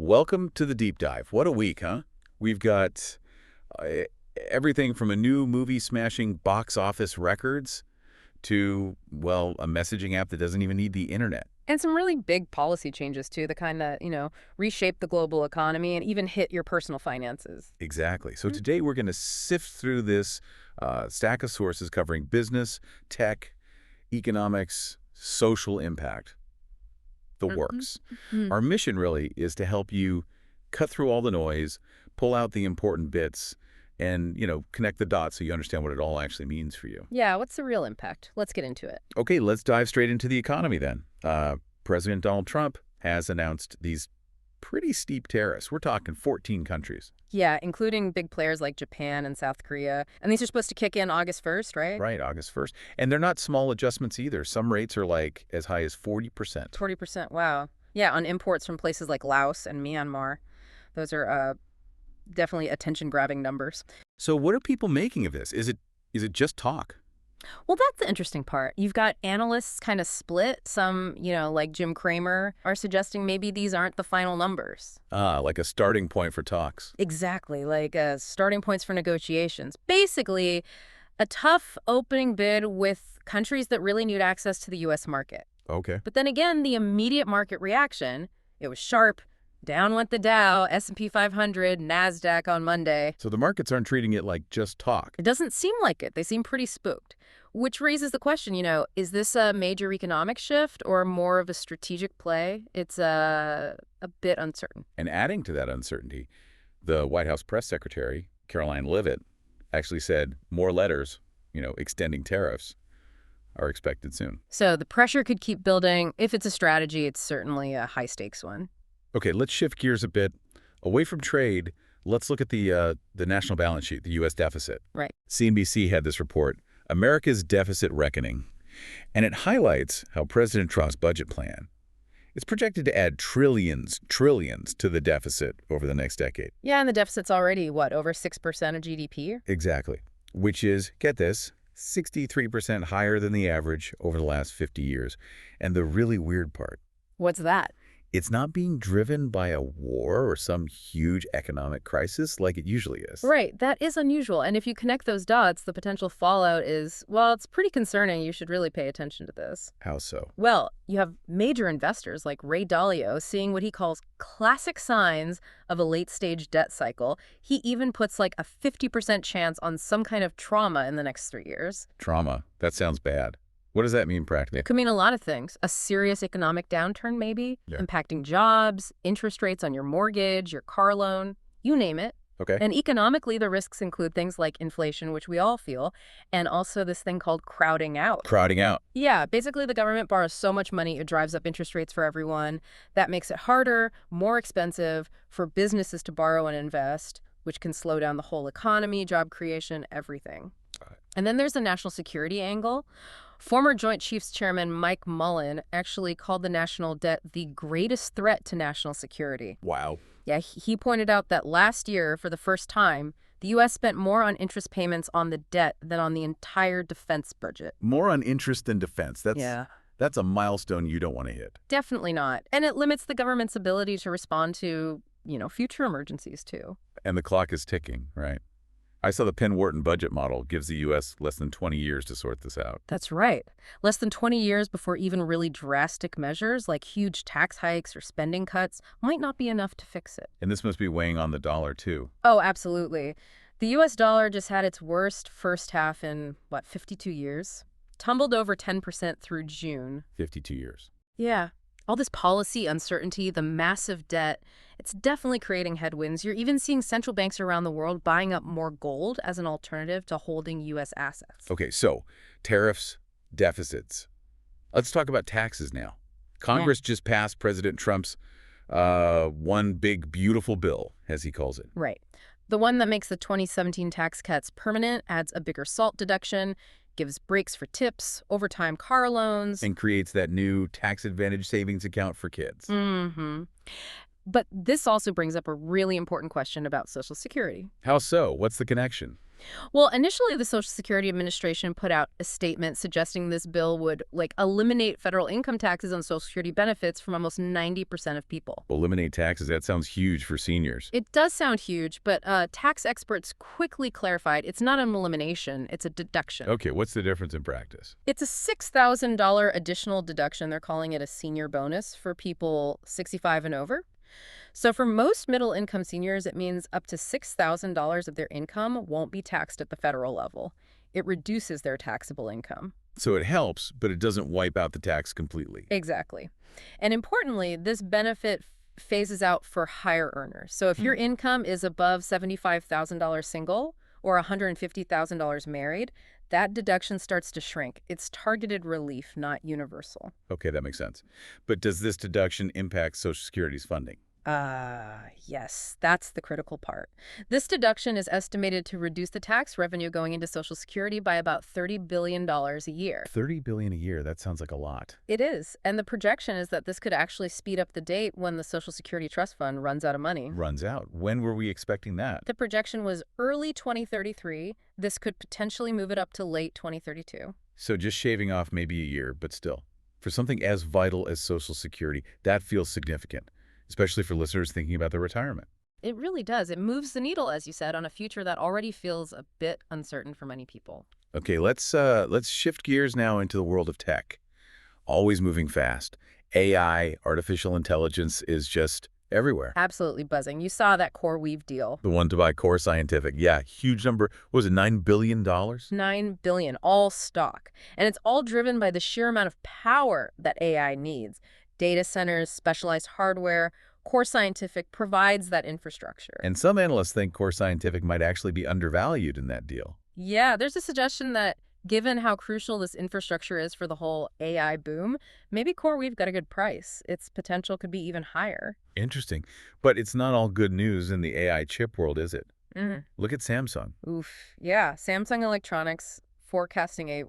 Welcome to the deep dive. What a week, huh? We've got uh, everything from a new movie smashing box office records to, well, a messaging app that doesn't even need the internet. And some really big policy changes, too, the kind that, reshape the global economy and even hit your personal finances. Exactly. So today we're going to sift through this stack of sources covering business, tech, economics, social impact, the works. Mhm. Our mission really is to help you cut through all the noise, pull out the important bits, and, connect the dots so you understand what it all actually means for you. Yeah, what's the real impact? Let's get into it. Okay, let's dive straight into the economy then. President Donald Trump has announced these pretty steep tariffs. We're talking 14 countries. Yeah, including big players like Japan and South Korea. And these are supposed to kick in August 1st, right? Right, August 1st. And they're not small adjustments either. Some rates are like as high as 40%. 40%, wow. Yeah, on imports from places like Laos and Myanmar. Those are definitely attention-grabbing numbers. So what are people making of this? Is it just talk? Well, that's the interesting part. You've got analysts kind of split. Some, like Jim Cramer, are suggesting maybe these aren't the final numbers. Like a starting point for talks. Exactly, like starting points for negotiations. Basically, a tough opening bid with countries that really need access to the U.S. market. Okay. But then again, the immediate market reaction, it was sharp. Down went the Dow, S&P 500, NASDAQ on Monday. So the markets aren't treating it like just talk. It doesn't seem like it. They seem pretty spooked. Which raises the question, is this a major economic shift or more of a strategic play? It's a bit uncertain. And adding to that uncertainty, the White House press secretary, Caroline Leavitt, actually said more letters, extending tariffs, are expected soon. So the pressure could keep building. If it's a strategy, it's certainly a high-stakes one. Okay, let's shift gears a bit. Away from trade, let's look at the national balance sheet, the U.S. deficit. Right. CNBC had this report, America's Deficit Reckoning, and it highlights how President Trump's budget plan is projected to add trillions to the deficit over the next decade. Yeah, and the deficit's already, over 6% of GDP? Exactly, which is, get this, 63% higher than the average over the last 50 years. And the really weird part, What's that? it's not being driven by a war or some huge economic crisis like it usually is. Right, that is unusual. And if you connect those dots, the potential fallout is, it's pretty concerning. You should really pay attention to this. How so? Well, you have major investors like Ray Dalio seeing what he calls classic signs of a late-stage debt cycle. He even puts like a 50% chance on some kind of trauma in the next 3 years. Trauma. That sounds bad. What does that mean practically? It could mean a lot of things. A serious economic downturn, maybe, Yeah. impacting jobs, interest rates on your mortgage, your car loan, you name it. Okay. And economically, the risks include things like inflation, which we all feel, and also this thing called crowding out. Crowding out. Yeah, basically the government borrows so much money, it drives up interest rates for everyone. That makes it harder, more expensive for businesses to borrow and invest, which can slow down the whole economy, job creation, everything. And then there's the national security angle. Former Joint Chiefs Chairman Mike Mullen actually called the national debt the greatest threat to national security. Wow. Yeah, he pointed out that last year, for the first time, the U.S. spent more on interest payments on the debt than on the entire defense budget. More on interest than defense. That's a milestone you don't want to hit. Definitely not. And it limits the government's ability to respond to, future emergencies, too. And the clock is ticking, right? I saw the Penn-Wharton budget model gives the U.S. less than 20 years to sort this out. That's right. Less than 20 years before even really drastic measures like huge tax hikes or spending cuts might not be enough to fix it. And this must be weighing on the dollar, too. Oh, absolutely. The U.S. dollar just had its worst first half in, 52 years? Tumbled over 10% through June. 52 years. Yeah. All this policy uncertainty, the massive debt, it's definitely creating headwinds. You're even seeing central banks around the world buying up more gold as an alternative to holding U.S. assets. Okay, so tariffs, deficits. Let's talk about taxes now. Congress just passed President Trump's one big beautiful bill, as he calls it. Right. The one that makes the 2017 tax cuts permanent, adds a bigger SALT deduction, gives breaks for tips, overtime car loans. And creates that new tax advantage savings account for kids. Mm-hmm. But this also brings up a really important question about Social Security. How so? What's the connection? Well, initially, the Social Security Administration put out a statement suggesting this bill would, eliminate federal income taxes on Social Security benefits from almost 90% of people. Eliminate taxes, that sounds huge for seniors. It does sound huge, but tax experts quickly clarified it's not an elimination, it's a deduction. Okay, what's the difference in practice? It's a $6,000 additional deduction. They're calling it a senior bonus for people 65 and over. So for most middle-income seniors, it means up to $6,000 of their income won't be taxed at the federal level. It reduces their taxable income. So it helps, but it doesn't wipe out the tax completely. Exactly. And importantly, this benefit phases out for higher earners. So if your income is above $75,000 single or $150,000 married, that deduction starts to shrink. It's targeted relief, not universal. Okay, that makes sense. But does this deduction impact Social Security's funding? Yes, that's the critical part. This deduction is estimated to reduce the tax revenue going into Social Security by about $30 billion a year. $30 billion a year, that sounds like a lot. It is, and the projection is that this could actually speed up the date when the Social Security Trust Fund runs out of money. Runs out. When were we expecting that? The projection was early 2033. This could potentially move it up to late 2032. So just shaving off maybe a year, but still. For something as vital as Social Security, that feels significant, especially for listeners thinking about their retirement. It really does. It moves the needle, as you said, on a future that already feels a bit uncertain for many people. Okay, let's shift gears now into the world of tech. Always moving fast. AI, artificial intelligence, is just everywhere. Absolutely buzzing. You saw that CoreWeave deal. The one to buy Core Scientific. Yeah, huge number. What was it, $9 billion? $9 billion, all stock. And it's all driven by the sheer amount of power that AI needs. Data centers, specialized hardware. Core Scientific provides that infrastructure. And some analysts think Core Scientific might actually be undervalued in that deal. Yeah, there's a suggestion that given how crucial this infrastructure is for the whole AI boom, maybe CoreWeave got a good price. Its potential could be even higher. Interesting. But it's not all good news in the AI chip world, is it? Look at Samsung. Oof. Yeah, Samsung Electronics forecasting a,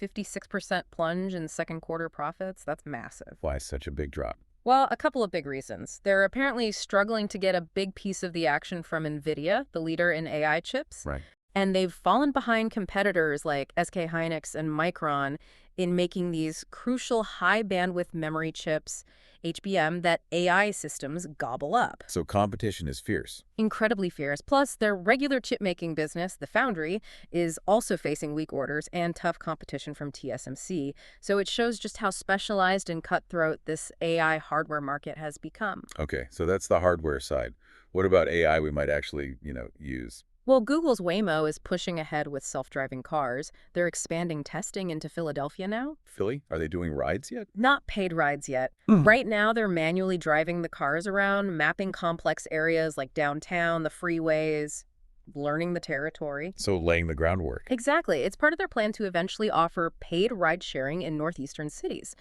56% plunge in second quarter profits? That's massive. Why such a big drop? Well, a couple of big reasons. They're apparently struggling to get a big piece of the action from NVIDIA, the leader in AI chips. Right. And they've fallen behind competitors like SK Hynix and Micron in making these crucial high-bandwidth memory chips, HBM, that AI systems gobble up. So competition is fierce. Incredibly fierce. Plus, their regular chip-making business, the foundry, is also facing weak orders and tough competition from TSMC. So it shows just how specialized and cutthroat this AI hardware market has become. Okay, so that's the hardware side. What about AI we might actually, use? Well, Google's Waymo is pushing ahead with self-driving cars. They're expanding testing into Philadelphia now. Philly? Are they doing rides yet? Not paid rides yet. Right now, they're manually driving the cars around, mapping complex areas like downtown, the freeways, learning the territory. So laying the groundwork. Exactly. It's part of their plan to eventually offer paid ride sharing in northeastern cities.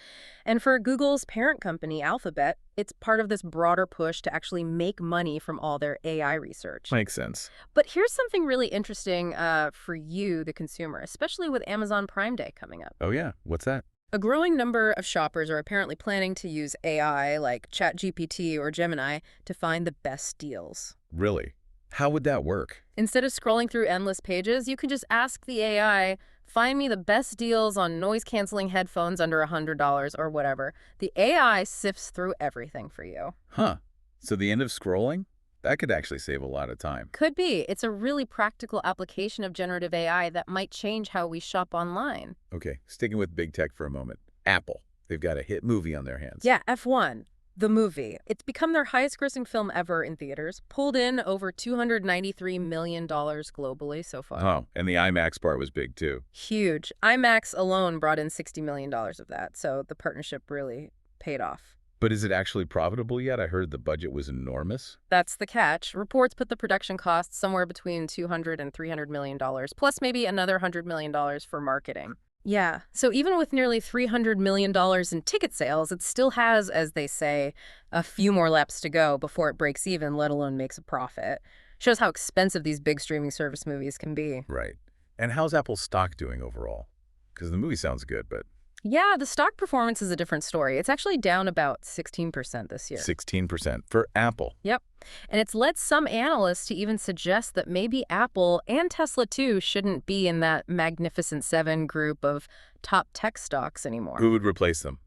And for Google's parent company, Alphabet, it's part of this broader push to actually make money from all their AI research. Makes sense. But here's something really interesting for you, the consumer, especially with Amazon Prime Day coming up. Oh yeah, what's that? A growing number of shoppers are apparently planning to use AI like ChatGPT or Gemini to find the best deals. Really? How would that work? Instead of scrolling through endless pages, you can just ask the AI, find me the best deals on noise-canceling headphones under $100 or whatever. The AI sifts through everything for you. Huh. So the end of scrolling? That could actually save a lot of time. Could be. It's a really practical application of generative AI that might change how we shop online. Okay, sticking with big tech for a moment. Apple. They've got a hit movie on their hands. Yeah, F1. The movie. It's become their highest-grossing film ever in theaters, pulled in over $293 million globally so far. Oh, and the IMAX part was big, too. Huge. IMAX alone brought in $60 million of that, so the partnership really paid off. But is it actually profitable yet? I heard the budget was enormous. That's the catch. Reports put the production costs somewhere between $200 and $300 million, plus maybe another $100 million for marketing. Yeah, so even with nearly $300 million in ticket sales, it still has, as they say, a few more laps to go before it breaks even, let alone makes a profit. Shows how expensive these big streaming service movies can be. Right. And how's Apple's stock doing overall? Because the movie sounds good, but... Yeah, the stock performance is a different story. It's actually down about 16% this year. 16% for Apple. Yep. And it's led some analysts to even suggest that maybe Apple and Tesla too shouldn't be in that Magnificent Seven group of top tech stocks anymore. Who would replace them?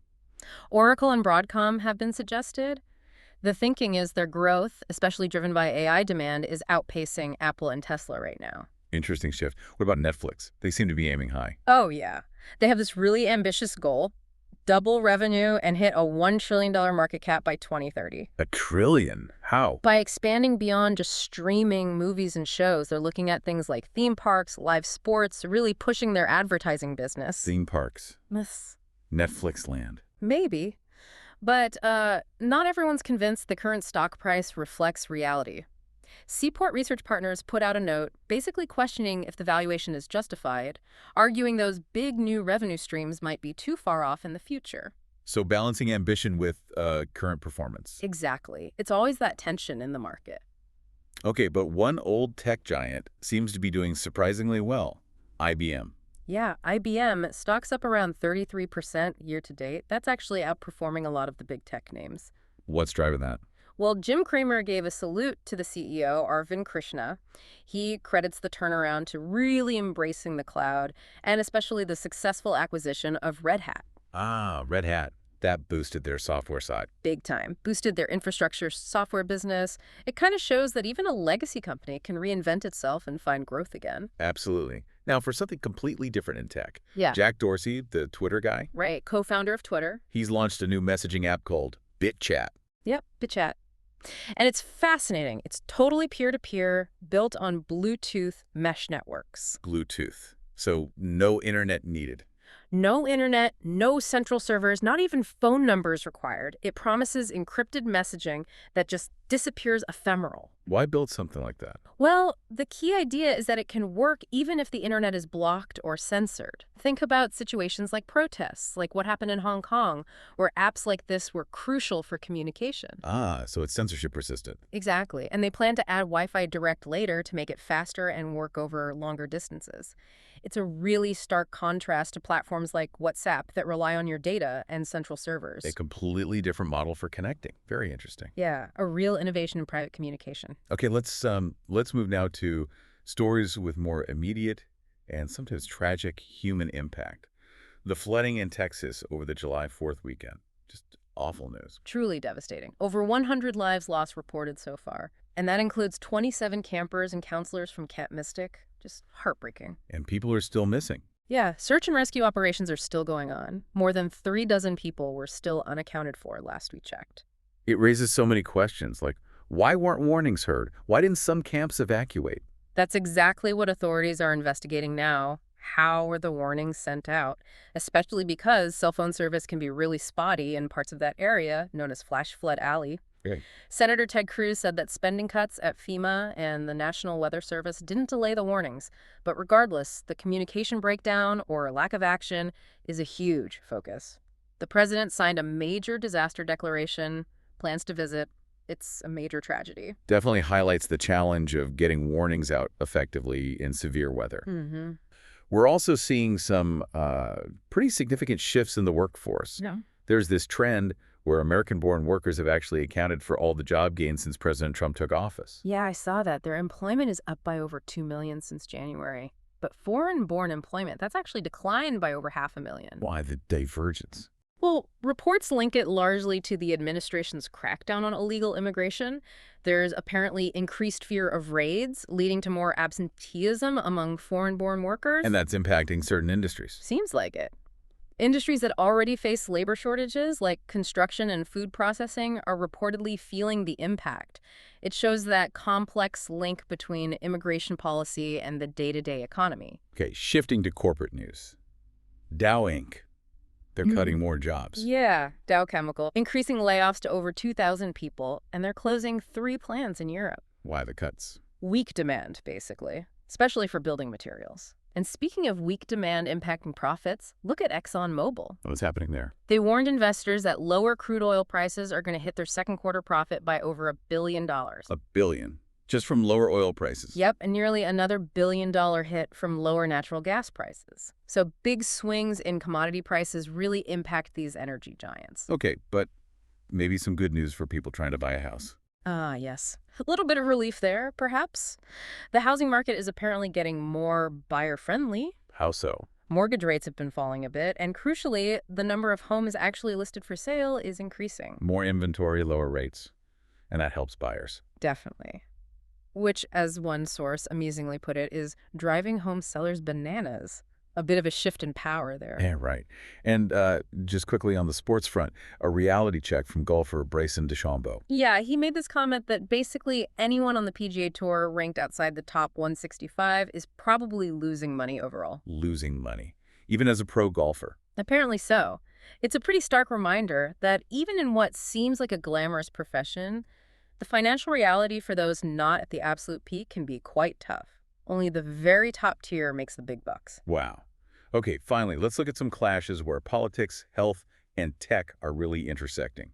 Oracle and Broadcom have been suggested. The thinking is their growth, especially driven by AI demand, is outpacing Apple and Tesla right now. Interesting shift. What about Netflix? They seem to be aiming high. Oh, yeah. They have this really ambitious goal: double revenue and hit a $1 trillion market cap by 2030. $1 trillion? How? By expanding beyond just streaming movies and shows, they're looking at things like theme parks, live sports, really pushing their advertising business. Theme parks. Netflix land. Maybe. But not everyone's convinced the current stock price reflects reality. Seaport Research Partners put out a note basically questioning if the valuation is justified, arguing those big new revenue streams might be too far off in the future. So balancing ambition with current performance. Exactly. It's always that tension in the market. Okay, but one old tech giant seems to be doing surprisingly well. IBM. Yeah, IBM, stock's up around 33% year to date. That's actually outperforming a lot of the big tech names. What's driving that? Well, Jim Cramer gave a salute to the CEO, Arvind Krishna. He credits the turnaround to really embracing the cloud, and especially the successful acquisition of Red Hat. Ah, Red Hat. That boosted their software side. Big time. Boosted their infrastructure software business. It kind of shows that even a legacy company can reinvent itself and find growth again. Absolutely. Now, for something completely different in tech. Yeah. Jack Dorsey, the Twitter guy. Right, co-founder of Twitter. He's launched a new messaging app called BitChat. Yep, BitChat. And it's fascinating. It's totally peer-to-peer, built on Bluetooth mesh networks. Bluetooth. So no internet needed. No internet, no central servers, not even phone numbers required. It promises encrypted messaging that just disappears ephemeral. Why build something like that? Well, the key idea is that it can work even if the internet is blocked or censored. Think about situations like protests, like what happened in Hong Kong, where apps like this were crucial for communication. Ah, so it's censorship resistant. Exactly. And they plan to add Wi-Fi Direct later to make it faster and work over longer distances. It's a really stark contrast to platforms like WhatsApp that rely on your data and central servers. A completely different model for connecting. Very interesting. Yeah, a real innovation in private communication. Okay, let's move now to stories with more immediate and sometimes tragic human impact. The flooding in Texas over the July 4th weekend. Just awful news. Truly devastating. Over 100 lives lost reported so far. And that includes 27 campers and counselors from Camp Mystic. Just heartbreaking. And people are still missing. Yeah, search and rescue operations are still going on. More than 36 people were still unaccounted for last we checked. It raises so many questions, like why weren't warnings heard? Why didn't some camps evacuate? That's exactly what authorities are investigating now. How were the warnings sent out? Especially because cell phone service can be really spotty in parts of that area, known as Flash Flood Alley. Okay. Senator Ted Cruz said that spending cuts at FEMA and the National Weather Service didn't delay the warnings. But regardless, the communication breakdown or lack of action is a huge focus. The president signed a major disaster declaration, plans to visit. It's a major tragedy. Definitely highlights the challenge of getting warnings out effectively in severe weather. Mm-hmm. We're also seeing some pretty significant shifts in the workforce. Yeah. There's this trend where American-born workers have actually accounted for all the job gains since President Trump took office. Yeah, I saw that. Their employment is up by over 2 million since January. But foreign-born employment, that's actually declined by over 500,000. Why the divergence? Well, reports link it largely to the administration's crackdown on illegal immigration. There's apparently increased fear of raids, leading to more absenteeism among foreign-born workers. And that's impacting certain industries. Seems like it. Industries that already face labor shortages, like construction and food processing, are reportedly feeling the impact. It shows that complex link between immigration policy and the day-to-day economy. Okay, shifting to corporate news. Dow Inc. They're cutting more jobs. Yeah, Dow Chemical, increasing layoffs to over 2,000 people, and they're closing 3 plants in Europe. Why the cuts? Weak demand, basically, especially for building materials. And speaking of weak demand impacting profits, look at ExxonMobil. What's happening there? They warned investors that lower crude oil prices are going to hit their second quarter profit by over $1 billion. $1 billion. Just from lower oil prices. Yep, and nearly another billion-dollar hit from lower natural gas prices. So big swings in commodity prices really impact these energy giants. Okay, but maybe some good news for people trying to buy a house. Ah, yes. A little bit of relief there, perhaps. The housing market is apparently getting more buyer-friendly. How so? Mortgage rates have been falling a bit, and crucially, the number of homes actually listed for sale is increasing. More inventory, lower rates. And that helps buyers. Definitely. Which, as one source amusingly put it, is driving home sellers bananas. A bit of a shift in power there. Yeah, right. And just quickly on the sports front, a reality check from golfer Bryson DeChambeau. Yeah, he made this comment that basically anyone on the PGA Tour ranked outside the top 165 is probably losing money overall. Losing money, even as a pro golfer. Apparently so. It's a pretty stark reminder that even in what seems like a glamorous profession, the financial reality for those not at the absolute peak can be quite tough. Only the very top tier makes the big bucks. Wow. Okay, finally, let's look at some clashes where politics, health, and tech are really intersecting.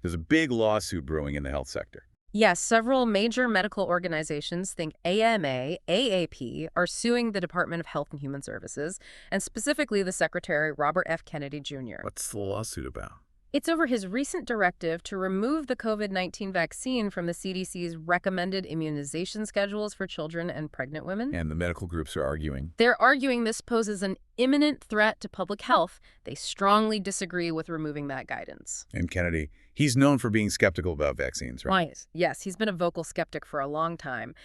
There's a big lawsuit brewing in the health sector. Yes, several major medical organizations, think AMA, AAP, are suing the Department of Health and Human Services, and specifically the Secretary, Robert F. Kennedy Jr. What's the lawsuit about? It's over his recent directive to remove the COVID-19 vaccine from the CDC's recommended immunization schedules for children and pregnant women. And the medical groups are arguing. They're arguing this poses an imminent threat to public health. They strongly disagree with removing that guidance. And Kennedy, he's known for being skeptical about vaccines, right? Right. Yes, he's been a vocal skeptic for a long time.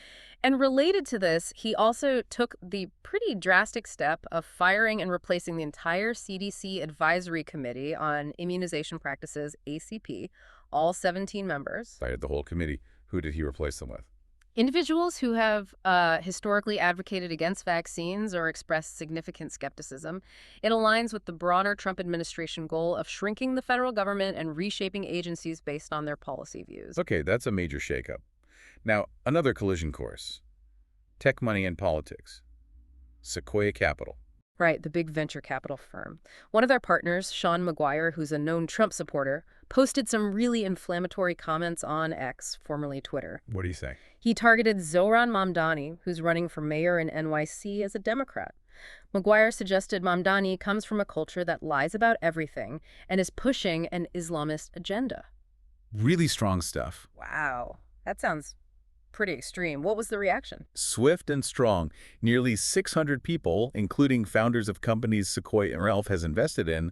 And related to this, he also took the pretty drastic step of firing and replacing the entire CDC Advisory Committee on Immunization Practices, ACP, all 17 members. Fired the whole committee. Who did he replace them with? Individuals who have historically advocated against vaccines or expressed significant skepticism. It aligns with the broader Trump administration goal of shrinking the federal government and reshaping agencies based on their policy views. Okay, that's a major shakeup. Now, another collision course. Tech money and politics. Sequoia Capital. Right, the big venture capital firm. One of their partners, Sean McGuire, who's a known Trump supporter, posted some really inflammatory comments on X, formerly Twitter. What do you say? He targeted Zohran Mamdani, who's running for mayor in NYC as a Democrat. McGuire suggested Mamdani comes from a culture that lies about everything and is pushing an Islamist agenda. Really strong stuff. Wow, that sounds pretty extreme. What was the reaction? Swift and strong. Nearly 600 people, including founders of companies Sequoia and Ralph has invested in,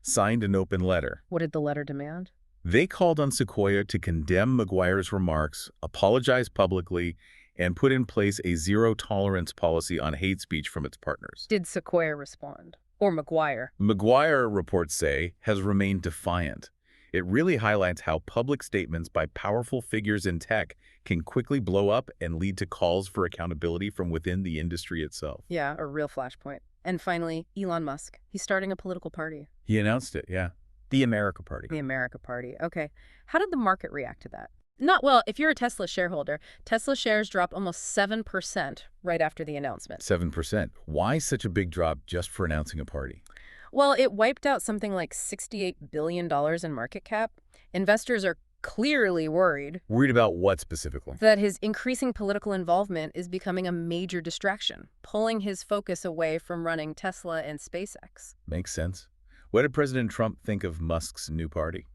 signed an open letter. What did the letter demand? They called on Sequoia to condemn McGuire's remarks, apologize publicly, and put in place a zero-tolerance policy on hate speech from its partners. Did Sequoia respond? Or McGuire? McGuire, reports say, has remained defiant. It really highlights how public statements by powerful figures in tech can quickly blow up and lead to calls for accountability from within the industry itself. Yeah, a real flashpoint. And finally, Elon Musk. He's starting a political party. He announced it, yeah. The America Party. The America Party. Okay. How did the market react to that? Not well. If you're a Tesla shareholder, Tesla shares dropped almost 7% right after the announcement. 7%. Why such a big drop just for announcing a party? Well, it wiped out something like $68 billion in market cap. Investors are clearly worried. Worried about what specifically? That his increasing political involvement is becoming a major distraction, pulling his focus away from running Tesla and SpaceX. Makes sense. What did President Trump think of Musk's new party?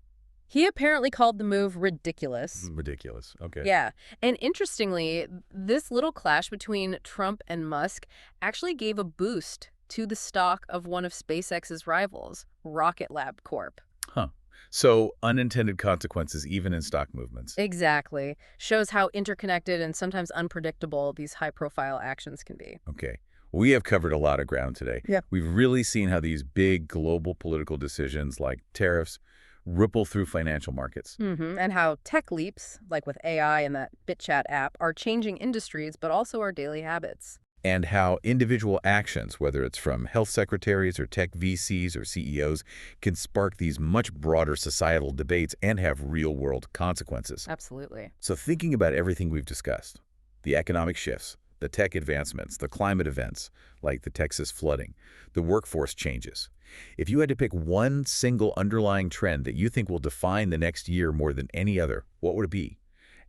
He apparently called the move ridiculous. Ridiculous. Okay. Yeah. And interestingly, this little clash between Trump and Musk actually gave a boost to the stock of one of SpaceX's rivals, Rocket Lab Corp. Huh. So unintended consequences even in stock movements. Exactly. Shows how interconnected and sometimes unpredictable these high-profile actions can be. Okay. We have covered a lot of ground today. Yeah. We've really seen how these big global political decisions like tariffs ripple through financial markets. And how tech leaps, like with AI and that BitChat app, are changing industries, but also our daily habits. And how individual actions, whether it's from health secretaries or tech VCs or CEOs, can spark these much broader societal debates and have real-world consequences. Absolutely. So thinking about everything we've discussed, the economic shifts, the tech advancements, the climate events, like the Texas flooding, the workforce changes. If you had to pick one single underlying trend that you think will define the next year more than any other, what would it be?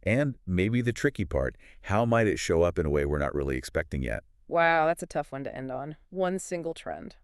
And maybe the tricky part, how might it show up in a way we're not really expecting yet? Wow, that's a tough one to end on. One single trend.